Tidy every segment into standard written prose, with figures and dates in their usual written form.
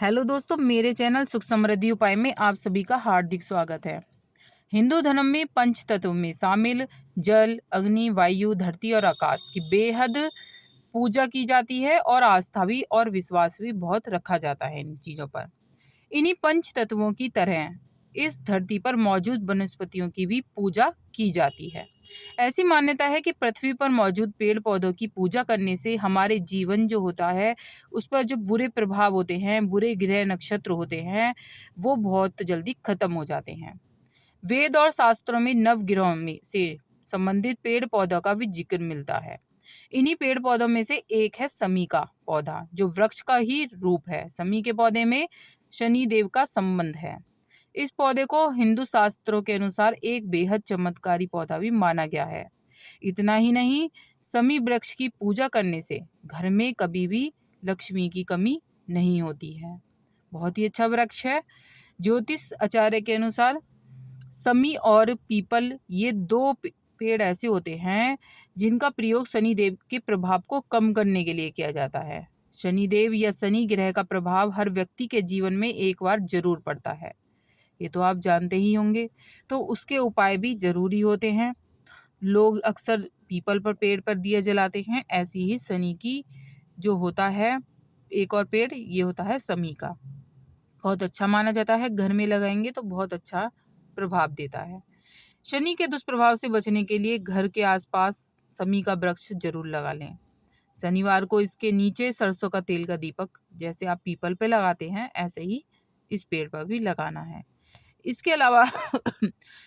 Hello दोस्तों, मेरे channel सुख समृद्धि उपाय में आप सभी का हार्दिक स्वागत है। हिंदू धर्म में पंच तत्व में शामिल जल, अग्नि, वायु, धरती और आकाश की बेहद पूजा की जाती है और आस्था भी और विश्वास भी बहुत रखा जाता है इन चीजों पर। इन्हीं पंच तत्वों की तरह इस धरती पर मौजूद वनस्पतियों की भी पूजा की जाती है। ऐसी मान्यता है कि पृथ्वी पर मौजूद पेड़ पौधों की पूजा करने से हमारे जीवन जो होता है उस पर जो बुरे प्रभाव होते हैं, बुरे ग्रह नक्षत्र होते हैं, वो बहुत जल्दी खत्म हो जाते हैं। वेद और शास्त्रों में नवग्रहों में से संबंधित पेड़ पौधों का भी जिक्र मिलता है। इन्हीं पेड़ पौधों में से एक है समी का पौधा, जो वृक्ष का ही रूप है। समी के पौधे में शनि देव का संबंध है। इस पौधे को हिंदू शास्त्रों के अनुसार एक बेहद चमत्कारी पौधा भी माना गया है। इतना ही नहीं, समी वृक्ष की पूजा करने से घर में कभी भी लक्ष्मी की कमी नहीं होती है। बहुत ही अच्छा वृक्ष है। ज्योतिष आचार्य के अनुसार समी और पीपल ये दो पेड़ ऐसे होते हैं जिनका प्रयोग शनि देव के प्रभाव को कम करने के लिए किया जाता है। शनि देव या शनि ग्रह का प्रभाव हर व्यक्ति के जीवन में एक बार जरूर पड़ता है, ये तो आप जानते ही होंगे। तो उसके उपाय भी जरूरी होते हैं। लोग अक्सर पीपल पर पेड़ पर दिया जलाते हैं, ऐसे ही शनि की जो होता है एक और पेड़, ये होता है समी का। बहुत अच्छा माना जाता है, घर में लगाएंगे तो बहुत अच्छा प्रभाव देता है। शनि के दुष्प्रभाव से बचने के लिए घर के आसपास समी का वृक्ष जरूर लगा लें। शनिवार को इसके नीचे सरसों का तेल का दीपक जैसे आप पीपल पे लगाते हैं, ऐसे ही इस पेड़ पर भी लगाना है। इसके अलावा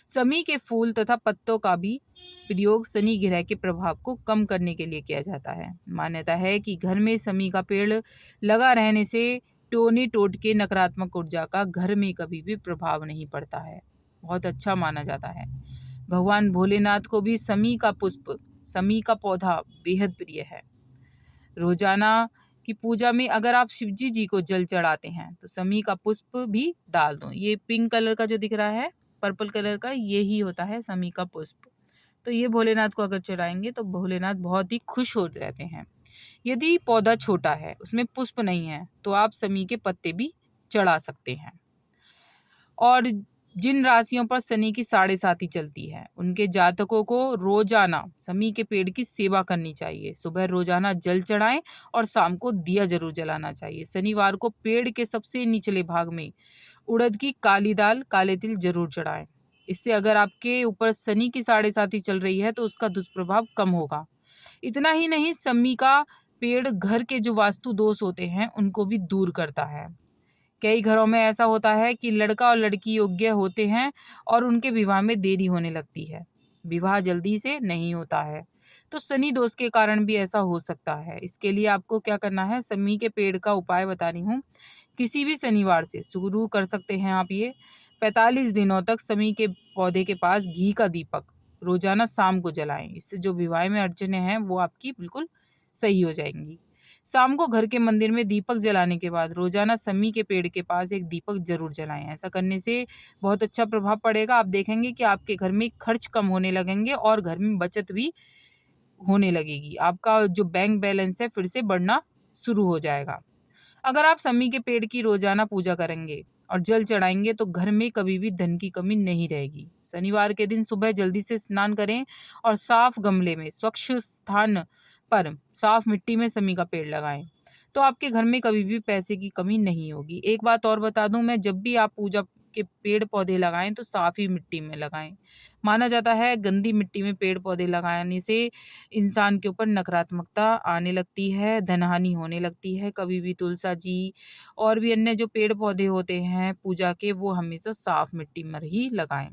समी के फूल तथा पत्तों का भी प्रयोग शनि ग्रह के प्रभाव को कम करने के लिए किया जाता है। मान्यता है कि घर में समी का पेड़ लगा रहने से टोने टोटके नकारात्मक ऊर्जा का घर में कभी भी प्रभाव नहीं पड़ता है। बहुत अच्छा माना जाता है। भगवान भोलेनाथ को भी समी का पुष्प, समी का पौधा बेहद प्रिय है। रोजाना की पूजा में अगर आप शिवजी जी को जल चढ़ाते हैं तो समी का पुष्प भी डाल दो। ये पिंक कलर का जो दिख रहा है, पर्पल कलर का, ये ही होता है समी का पुष्प। तो ये भोलेनाथ को अगर चढ़ाएंगे तो भोलेनाथ बहुत ही खुश हो रहते हैं। यदि पौधा छोटा है, उसमें पुष्प नहीं है, तो आप समी के पत्ते भी चढ़ा सकते हैं। और जिन राशियों पर शनि की साढ़े साती चलती है, उनके जातकों को रोजाना समी के पेड़ की सेवा करनी चाहिए। सुबह रोजाना जल चढ़ाएं और शाम को दिया जरूर जलाना चाहिए। शनिवार को पेड़ के सबसे निचले भाग में उड़द की काली दाल, काले तिल जरूर चढ़ाएं। इससे अगर आपके ऊपर शनि की साढ़े साती चल रही है तो उसका दुष्प्रभाव कम होगा। इतना ही नहीं, समी का पेड़ घर के जो वास्तु दोष होते हैं उनको भी दूर करता है। कई घरों में ऐसा होता है कि लड़का और लड़की योग्य होते हैं और उनके विवाह में देरी होने लगती है, विवाह जल्दी से नहीं होता है। तो शनि दोष के कारण भी ऐसा हो सकता है। इसके लिए आपको क्या करना है, समी के पेड़ का उपाय बता रही हूँ। किसी भी शनिवार से शुरू कर सकते हैं आप ये। 45 दिनों तक समी के पौधे के पास घी का दीपक रोजाना शाम को जलाएं। इससे जो विवाह में अड़चने हैं वो आपकी बिल्कुल सही हो जाएंगी। शाम को घर के मंदिर में दीपक जलाने के बाद रोजाना समी के पेड़ के पास एक दीपक जरूर जलाएं। ऐसा करने से बहुत अच्छा प्रभाव पड़ेगा। आप देखेंगे कि आपके घर में खर्च कम होने लगेंगे और घर में बचत भी होने लगेगी। आपका जो बैंक बैलेंस है फिर से बढ़ना शुरू हो जाएगा। अगर आप समी के पेड़ की रोजाना पूजा करेंगे और जल चढ़ाएंगे तो घर में कभी भी धन की कमी नहीं रहेगी। शनिवार के दिन सुबह जल्दी से स्नान करें और साफ गमले में स्वच्छ स्थान पर साफ मिट्टी में समी का पेड़ लगाएं, तो आपके घर में कभी भी पैसे की कमी नहीं होगी। एक बात और बता दूं मैं, जब भी आप पूजा के पेड़ पौधे लगाएं तो साफ ही मिट्टी में लगाएं। माना जाता है गंदी मिट्टी में पेड़ पौधे लगाने से इंसान के ऊपर नकारात्मकता आने लगती है, धनहानि होने लगती है। कभी भी तुलसा जी और भी अन्य जो पेड़ पौधे होते हैं पूजा के, वो हमेशा साफ मिट्टी में ही लगाएं।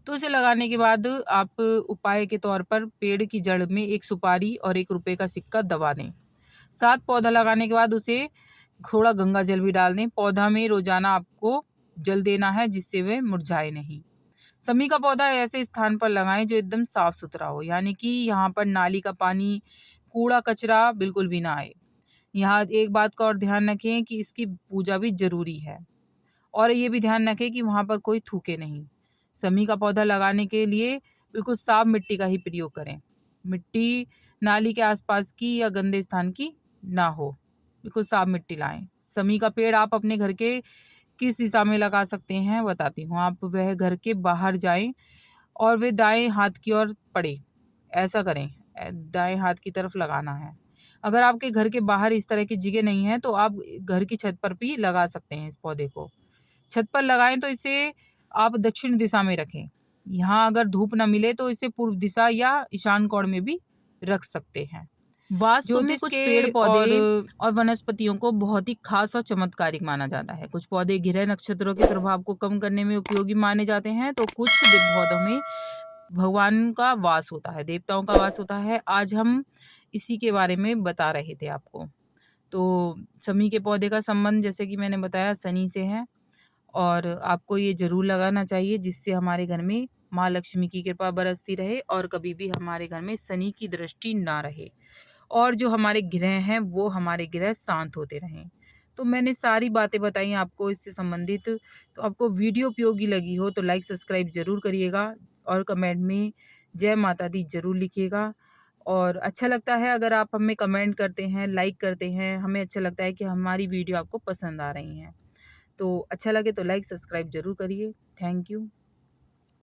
तो इसे लगाने के बाद आप उपाय के तौर पर पेड़ की जड़ में एक सुपारी और 1 रुपए का सिक्का दबा दें। 7 पौधा लगाने के बाद उसे थोड़ा गंगा जल भी डाल दें। पौधा में रोजाना आपको जल देना है जिससे वह मुरझाए नहीं। समी का पौधा ऐसे स्थान पर लगाएं जो एकदम साफ सुथरा हो, यानी कि यहाँ पर नाली का पानी, कूड़ा कचरा बिल्कुल भी ना आए। यहाँ एक बात का और ध्यान रखें कि इसकी पूजा भी जरूरी है और ये भी ध्यान रखें कि वहाँ पर कोई थूके नहीं। समी का पौधा लगाने के लिए बिल्कुल साफ मिट्टी का ही प्रयोग करें। मिट्टी नाली के आसपास की या गंदे स्थान की ना हो। बिल्कुल साफ मिट्टी लाएं। समी का पेड़ आप अपने घर के किस दिशा में लगा सकते हैं बताती हूँ। आप वह घर के बाहर जाएं और वे दाएं हाथ की ओर पड़े, ऐसा करें। दाएं हाथ की तरफ लगाना है। अगर आपके घर के बाहर इस तरह की जगह नहीं है तो आप घर की छत पर भी लगा सकते हैं इस पौधे को। छत पर लगाएं तो इसे आप दक्षिण दिशा में रखें। यहाँ अगर धूप न मिले तो इसे पूर्व दिशा या ईशान कोण में भी रख सकते हैं। वास्तु में कुछ पेड़ पौधे और वनस्पतियों को बहुत ही खास और चमत्कारिक माना जाता है। कुछ पौधे ग्रह नक्षत्रों के प्रभाव को कम करने में उपयोगी माने जाते हैं, तो कुछ पौधों में भगवान का वास होता है, देवताओं का वास होता है। आज हम इसी के बारे में बता रहे थे आपको। तो शमी के पौधे का संबंध जैसे कि मैंने बताया शनि से है, और आपको ये ज़रूर लगाना चाहिए जिससे हमारे घर में माँ लक्ष्मी की कृपा बरसती रहे और कभी भी हमारे घर में शनि की दृष्टि ना रहे, और जो हमारे ग्रह हैं वो हमारे ग्रह शांत होते रहें। तो मैंने सारी बातें बताई आपको इससे संबंधित। तो आपको वीडियो उपयोगी लगी हो तो लाइक सब्सक्राइब ज़रूर करिएगा और कमेंट में जय माता दी ज़रूर लिखिएगा। और अच्छा लगता है अगर आप हमें कमेंट करते हैं, लाइक करते हैं, हमें अच्छा लगता है कि हमारी वीडियो आपको पसंद आ रही हैं। तो अच्छा लगे तो लाइक सब्सक्राइब ज़रूर करिए। Thank you.